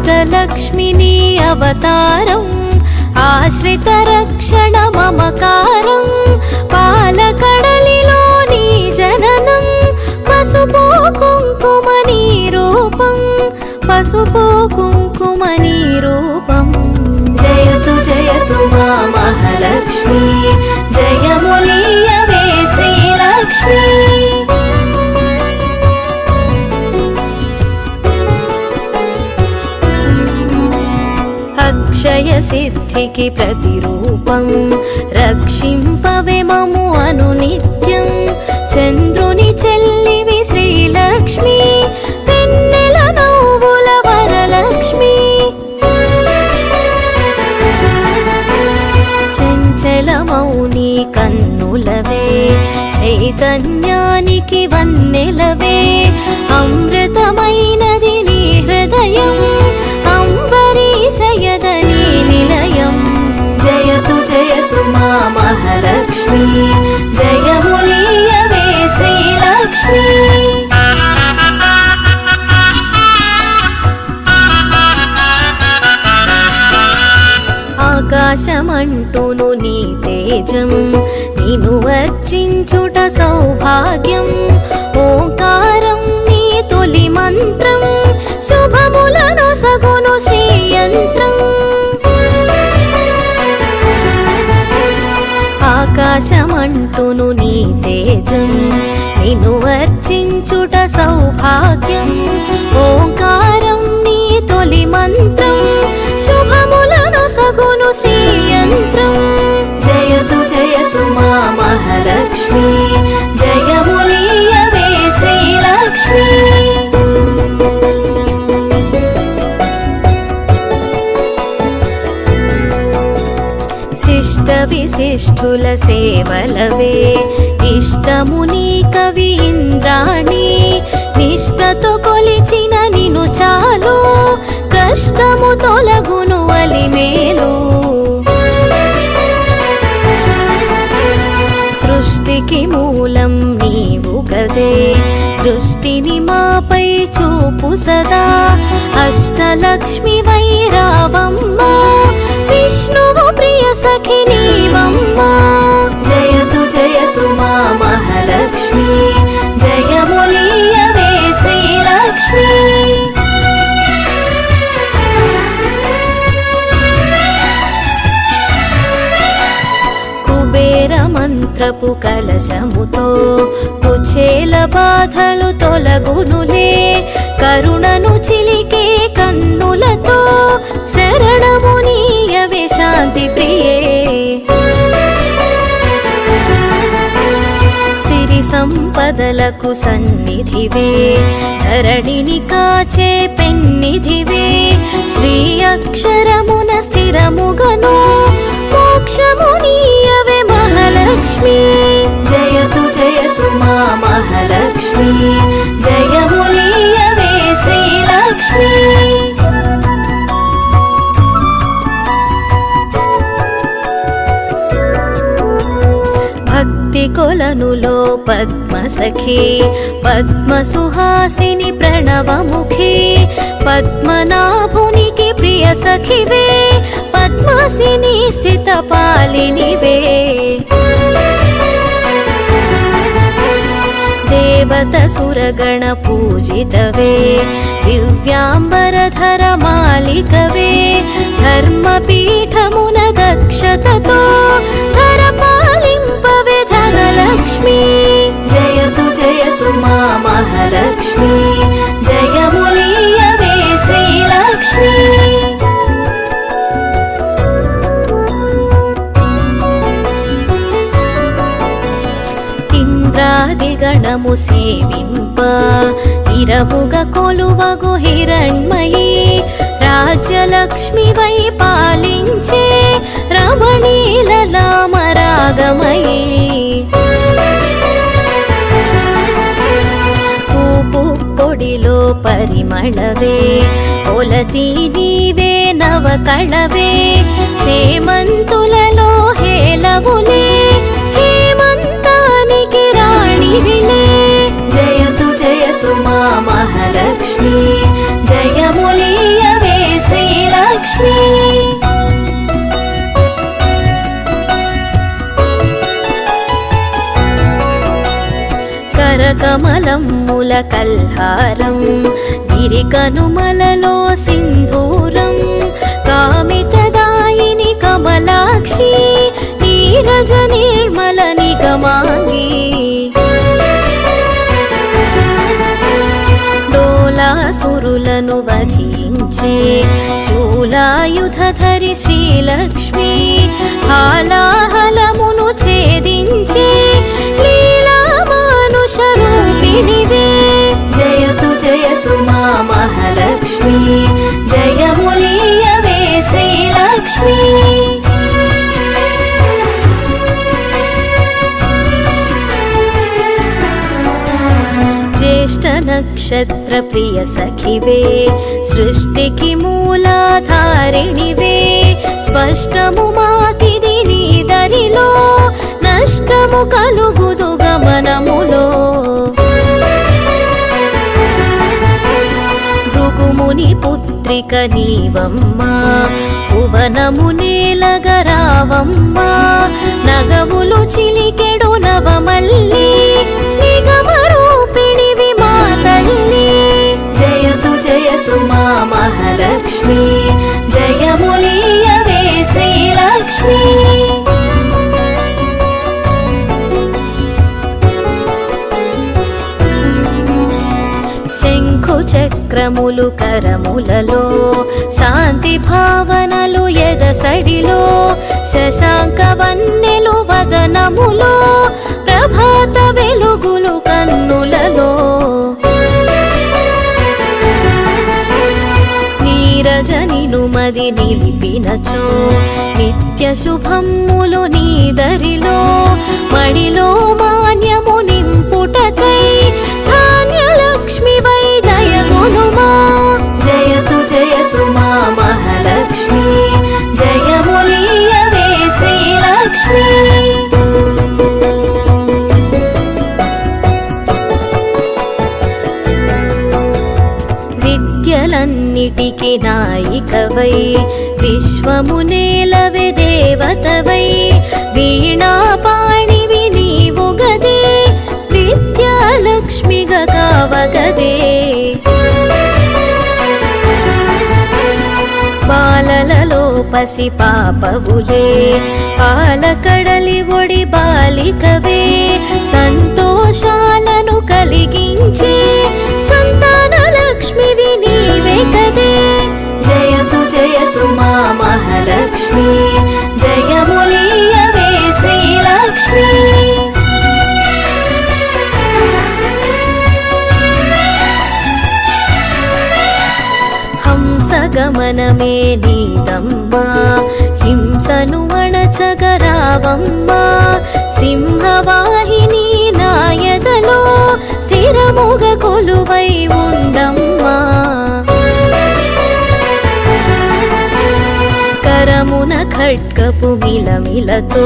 అష్టలక్ష్మిని అవతారం ఆశ్రిత రక్షణ మమకారం పాలకడలిలో నీ జననం పసుపు కుంకుమ నీ రూపం పసుపు కుంకుమ నీ రూపం జయతు మా మహాలక్ష్మి జయములీయవే శ్రీలక్ష్మి అక్షయ సిద్ధికి ప్రతిరూపం రక్షింపవే మము అనునిత్యం చంద్రుని చెల్లివి శ్రీలక్ష్మి వెన్నెల నవ్వుల వరలక్ష్మి చంచలమౌని కన్నులవే చైతన్యానికి వన్నెలవే అమృతమైనది నీ హృదయం అంబరీషయదని నిలయం జయతు మా మహాలక్ష్మి జయములీయవే శ్రీలక్ష్మి ఆకాశమంటూను నీ తేజం నిను వర్చించుట సౌభాగ్యం ఓంకారం నీ తొలి మంత్రం శుభములను సగును శ్రీయంత్రం ఆకాశమంటూను నీ తేజం నిను వర్చించుట సౌభాగ్యం ఓంకారం నీ తొలి మంత్రం శుభములను సగును శ్రీయంత్రం జయతు మా మహాలక్ష్మి జయములీయవే శ్రీలక్ష్మి శిష్ట విశిష్ఠుల సేవలవే ఇష్టముని కవి ఇంద్రాణి నిష్టతో కొలిచిన నిను చాలు కష్టము తొలగును అలిమేలు సృష్టికి మూలం నీవు కదే దృష్టిని మాపై చూపు సదా అష్టలక్ష్మి వైరావమ్మ విష్ణువు ప్రియ సఖి నీవమ్మ జయతు మా మహాలక్ష్మి జయములీయవే శ్రీలక్ష్మి కుబేర మంత్రపు కలశముతో కుచేల బాధలు తొలగునులే కరుణను చిలికే కన్నులతో శరణమునీయవే శాంతి ప్రియే సిరి సంపదలకు సన్నిధివే ధరణిని కాచే పెన్నిధివే శ్రీ అక్షరమున స్థిరముగను మోక్షమునీయవే మహాలక్ష్మి జయతు మా మహాలక్ష్మి జయములీయవే శ్రీలక్ష్మి భక్తి కొలనులో పద్మసఖి పద్మసుహాసిని ప్రణవముఖి పద్మనాభునికి ప్రియ సఖివే పద్మాసిని స్థిత పాలినివే దేవత సురగణ పూజితవే దివ్యాంబరధర మాలికవే ధర్మపీఠమున దక్షతతో ధర పాలింపవే ధనలక్ష్మి జయతు మా మహాలక్ష్మి జయములీయవే శ్రీలక్ష్మి ఇంద్రాదిగణము సేవింప ఇరవుగ కొలువగు హిరణ్మయీ రాజ్యలక్ష్మి వై పాలించే రమణీలలామరాగమయీ పూపు పొడిలో పరిమళవే పొలతి నీవే నవకళవే చేమంతులలో హేలవులే హేమంతానికి రాణివిలే జయతు మా మహాలక్ష్మి జయములీయవే కమలమ్ముల కల్హారం గిరికనుమలలో సింధూరం కామితదాయిని కమలాక్షి నీరజ నిర్మల నిగమాంగి డోలాసురులను వధించే శూలాయుధధరి శ్రీలక్ష్మి హాలాహలమును ఛేదించే లీలా మానుష రూపిణివే జయతు జయతు మా మహాలక్ష్మి జయములీయవే శ్రీలక్ష్మి జ్యేష్ఠ నక్షత్ర ప్రియ సఖివే సృష్టికి మూలాధారిణివే స్పష్టము మాకిది నీ దరిలో నష్టము కలుగుదు గమనములో భృగుముని పుత్రిక నీవమ్మా భువనము నేలగరావమ్మా నగవులు చిలికెడు నవమల్లి నిగమరూపిణివి మా తల్లి జయతు జయతు మా మహాలక్ష్మి జయములీయవే శ్రీలక్ష్మి శంఖు చక్రములు కరములలో శాంతి భావనలు ఎదసడిలో శశాంక వన్నెలు వదనములో ప్రభాత వెలుగులు కన్నులలో నీరజనిను మది నిలిపినచో నిత్య శుభమ్ములు నీదరిలో మడిలో మాన్యము నింపుటకై ధాన్యలక్ష్మి వై దయగునుమా జయతు జయతు మా మహాలక్ష్మి జయములీయవే శ్రీలక్ష్మి విద్యలన్నిటికి నాయికవై విశ్వము నేలవే దేవతవై వీణాపాణివి నీవు గదే విద్యాలక్ష్మిగా కావగదే బాలలలో పసి పాపవులే పాలకడలి ఒడి బాలికవే సంతోషాలను కలిగించే సంతాన లక్ష్మివి నీవే కదే జయతు జయతు మా మహాలక్ష్మి జయములీయవే శ్రీలక్ష్మి హంసగమనమే నీదమ్మా హింసను అణచగరావమ్మా సింహవాహిని నాయదలో స్థిరముగ కొలువై ఉండమ్మా కరమున ఖడ్గపు మిలమిలతో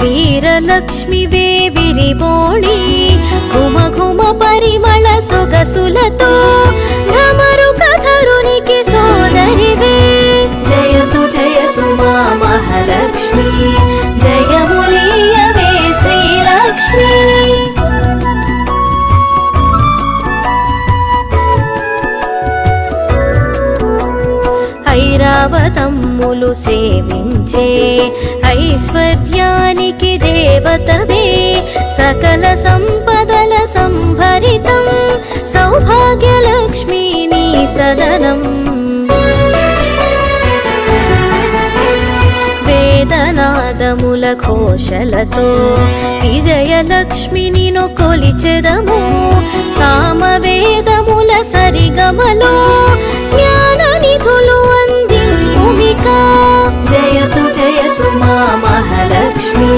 వీరలక్ష్మివే విరిబోణి ఘుమ ఘుమ పరిమళ సొగసులతో ఢమరు కథరునికి సోదరివే జయతు జయతు మా మహాలక్ష్మి జయములీయవే శ్రీలక్ష్మి ఐరావతమ్ములు సేవించే ఐశ్వర్యానికి దేవతవే సకల సంపదల సంభరితం సౌభాగ్యలక్ష్మి నీ సదనం వేదనాదముల ఘోషలతో విజయలక్ష్మి నిను కొలిచెదము సామవేదముల సరిగమలో జ్ఞాన నిధులు అందింపుమికా జయతు జయతు మా మహాలక్ష్మి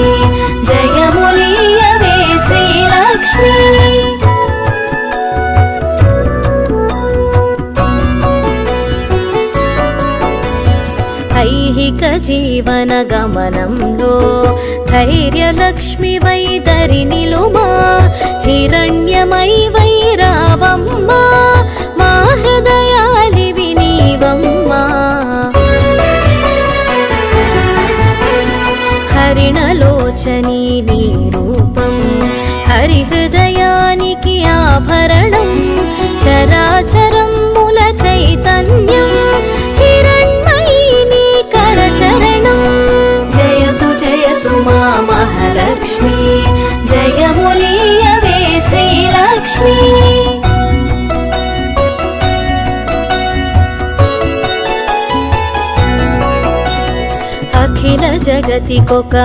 జయములీయవే శ్రీలక్ష్మి ఐహిక జీవన గమనంలో ధైర్యలక్ష్మి వై దరినిలుమా హిరణ్యమై వై రావమ్మా మా హృదయాలివి నీవమ్మా హరిణలోచని నీ రూపం హరి హృదయానికి ఆభ జయములీయవే శ్రీలక్ష్మి. అఖిల జగతికొక